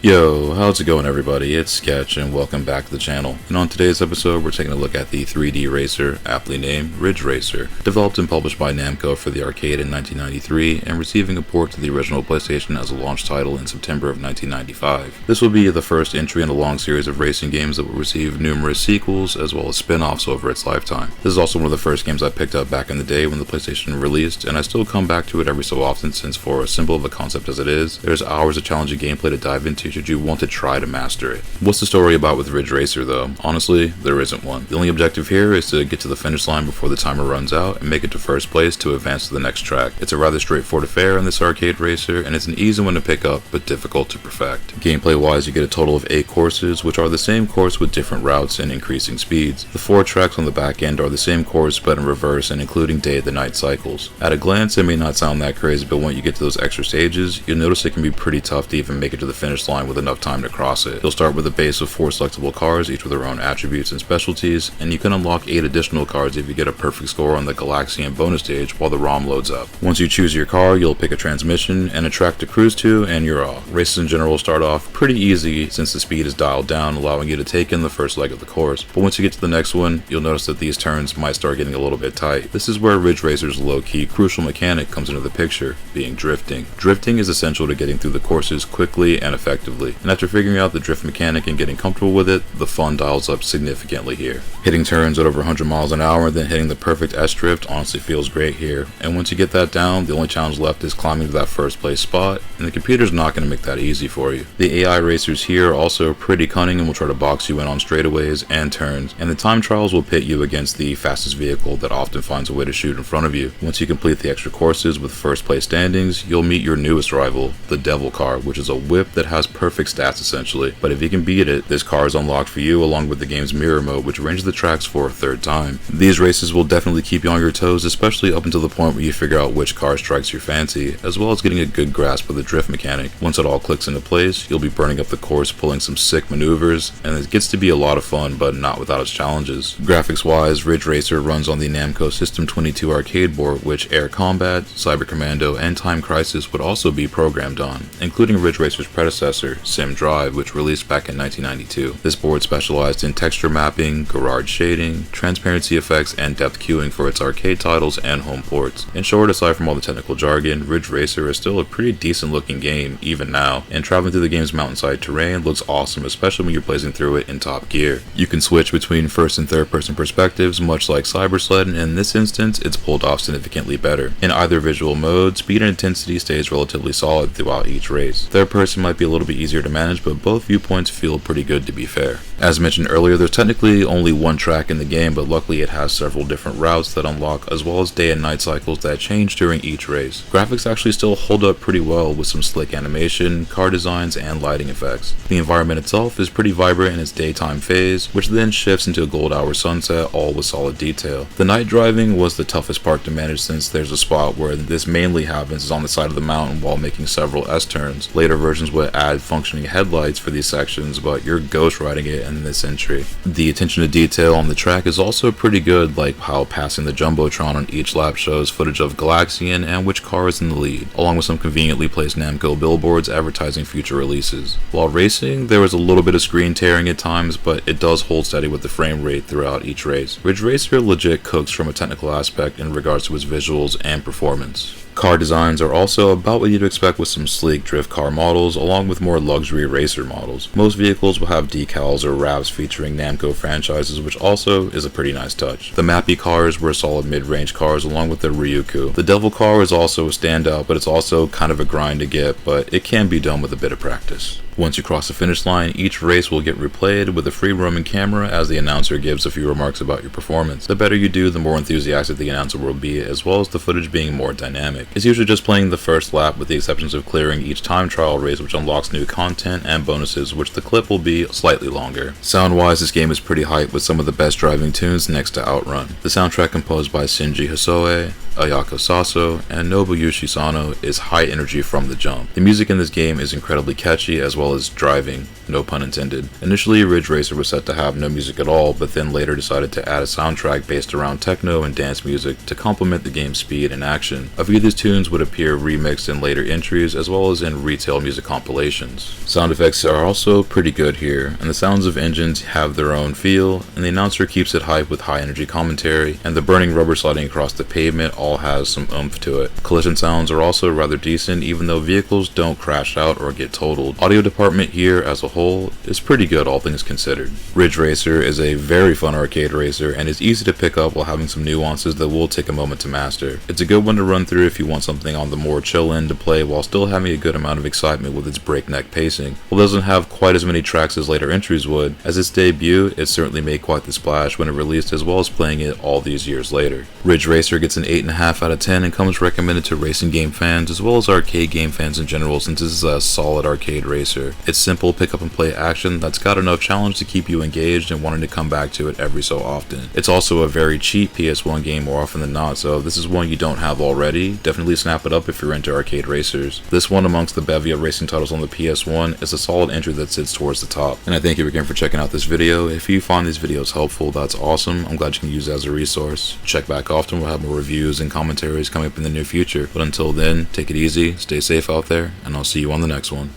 Yo, how's it going everybody? It's Sketch and welcome back to the channel. And on today's episode, we're taking a look at the 3D racer, aptly named Ridge Racer, developed and published by Namco for the arcade in 1993 and receiving a port to the original PlayStation as a launch title in September of 1995. This will be the first entry in a long series of racing games that will receive numerous sequels as well as spin-offs over its lifetime. This is also one of the first games I picked up back in the day when the PlayStation released, and I still come back to it every so often since for as simple of a concept as it is, there's hours of challenging gameplay to dive into should you want to try to master it. What's the story about with Ridge Racer though? Honestly, there isn't one. The only objective here is to get to the finish line before the timer runs out and make it to first place to advance to the next track. It's a rather straightforward affair in this arcade racer, and it's an easy one to pick up but difficult to perfect. Gameplay wise, you get a total of 8 courses, which are the same course with different routes and increasing speeds. The 4 tracks on the back end are the same course but in reverse and including day and night cycles. At a glance, it may not sound that crazy, but when you get to those extra stages, you'll notice it can be pretty tough to even make it to the finish line with enough time to cross it. You'll start with a base of 4 selectable cars, each with their own attributes and specialties, and you can unlock 8 additional cars if you get a perfect score on the Galaxian bonus stage while the ROM loads up. Once you choose your car, you'll pick a transmission and a track to cruise to, and you're off. Races in general start off pretty easy since the speed is dialed down, allowing you to take in the first leg of the course. But once you get to the next one, you'll notice that these turns might start getting a little bit tight. This is where Ridge Racer's low-key crucial mechanic comes into the picture, being drifting. Drifting is essential to getting through the courses quickly and effectively, and after figuring out the drift mechanic and getting comfortable with it, the fun dials up significantly here. Hitting turns at over 100 miles an hour and then hitting the perfect S-drift honestly feels great here, and once you get that down, the only challenge left is climbing to that first place spot, and the computer's not going to make that easy for you. The AI racers here are also pretty cunning and will try to box you in on straightaways and turns, and the time trials will pit you against the fastest vehicle that often finds a way to shoot in front of you. Once you complete the extra courses with first place standings, you'll meet your newest rival, the Devil Car, which is a whip that has perfect stats essentially, but if you can beat it, this car is unlocked for you along with the game's mirror mode, which arranges the tracks for a third time. These races will definitely keep you on your toes, especially up until the point where you figure out which car strikes your fancy, as well as getting a good grasp of the drift mechanic. Once it all clicks into place, you'll be burning up the course, pulling some sick maneuvers, and it gets to be a lot of fun, but not without its challenges. Graphics wise, Ridge Racer runs on the Namco System 22 arcade board, which Air Combat, Cyber Commando, and Time Crisis would also be programmed on, including Ridge Racer's predecessor, Sim Drive, which released back in 1992. This board specialized in texture mapping, garage shading, transparency effects, and depth queuing for its arcade titles and home ports. In short, aside from all the technical jargon, Ridge Racer is still a pretty decent looking game even now, and traveling through the game's mountainside terrain looks awesome, especially when you're blazing through it in top gear. You can switch between first and third person perspectives, much like Cyber Sled, and in this instance, it's pulled off significantly better. In either visual mode, speed and intensity stays relatively solid throughout each race. Third person might be a little bit easier to manage, but both viewpoints feel pretty good to be fair. As mentioned earlier, there's technically only one track in the game, but luckily it has several different routes that unlock, as well as day and night cycles that change during each race. Graphics actually still hold up pretty well with some slick animation, car designs, and lighting effects. The environment itself is pretty vibrant in its daytime phase, which then shifts into a gold hour sunset, all with solid detail. The night driving was the toughest part to manage since there's a spot where this mainly happens is on the side of the mountain while making several S-turns. Later versions would add functioning headlights for these sections, but you're ghost riding it in this entry. The attention to detail on the track is also pretty good, like how passing the Jumbotron on each lap shows footage of Galaxian and which car is in the lead, along with some conveniently placed Namco billboards advertising future releases. While racing, there was a little bit of screen tearing at times, but it does hold steady with the frame rate throughout each race. Ridge Racer legit cooks from a technical aspect in regards to its visuals and performance. Car designs are also about what you'd expect with some sleek drift car models, along with more luxury racer models. Most vehicles will have decals or wraps featuring Namco franchises, which also is a pretty nice touch. The Mappy cars were solid mid-range cars along with the Ryuku. The Devil car is also a standout, but it's also kind of a grind to get, but it can be done with a bit of practice. Once you cross the finish line, each race will get replayed with a free roaming camera as the announcer gives a few remarks about your performance. The better you do, the more enthusiastic the announcer will be, as well as the footage being more dynamic. It's usually just playing the first lap with the exceptions of clearing each time trial race, which unlocks new content and bonuses, which the clip will be slightly longer. Sound wise, this game is pretty hype with some of the best driving tunes next to Outrun. The soundtrack composed by Shinji Hosoe, Ayako Saso, and Nobuyushi Sano is high energy from the jump. The music in this game is incredibly catchy, as well well as driving, no pun intended. Initially, Ridge Racer was set to have no music at all, but then later decided to add a soundtrack based around techno and dance music to complement the game's speed and action. A few of these tunes would appear remixed in later entries as well as in retail music compilations. Sound effects are also pretty good here, and the sounds of engines have their own feel, and the announcer keeps it hype with high energy commentary, and the burning rubber sliding across the pavement all has some oomph to it. Collision sounds are also rather decent, even though vehicles don't crash out or get totaled. Audio department here as a whole is pretty good, all things considered. Ridge Racer is a very fun arcade racer and is easy to pick up while having some nuances that will take a moment to master. It's a good one to run through if you want something on the more chill end to play while still having a good amount of excitement with its breakneck pacing. While it doesn't have quite as many tracks as later entries would, as its debut, it certainly made quite the splash when it released, as well as playing it all these years later. Ridge Racer gets an 8.5 out of 10 and comes recommended to racing game fans as well as arcade game fans in general, since this is a solid arcade racer. It's simple pick up and play action that's got enough challenge to keep you engaged and wanting to come back to it every so often. It's also a very cheap PS1 game more often than not, so if this is one you don't have already, definitely snap it up if you're into arcade racers. This one amongst the bevy of racing titles on the PS1 is a solid entry that sits towards the top. And I thank you again for checking out this video. If you find these videos helpful, that's awesome. I'm glad you can use it as a resource. Check back often, we'll have more reviews and commentaries coming up in the near future. But until then, take it easy, stay safe out there, and I'll see you on the next one.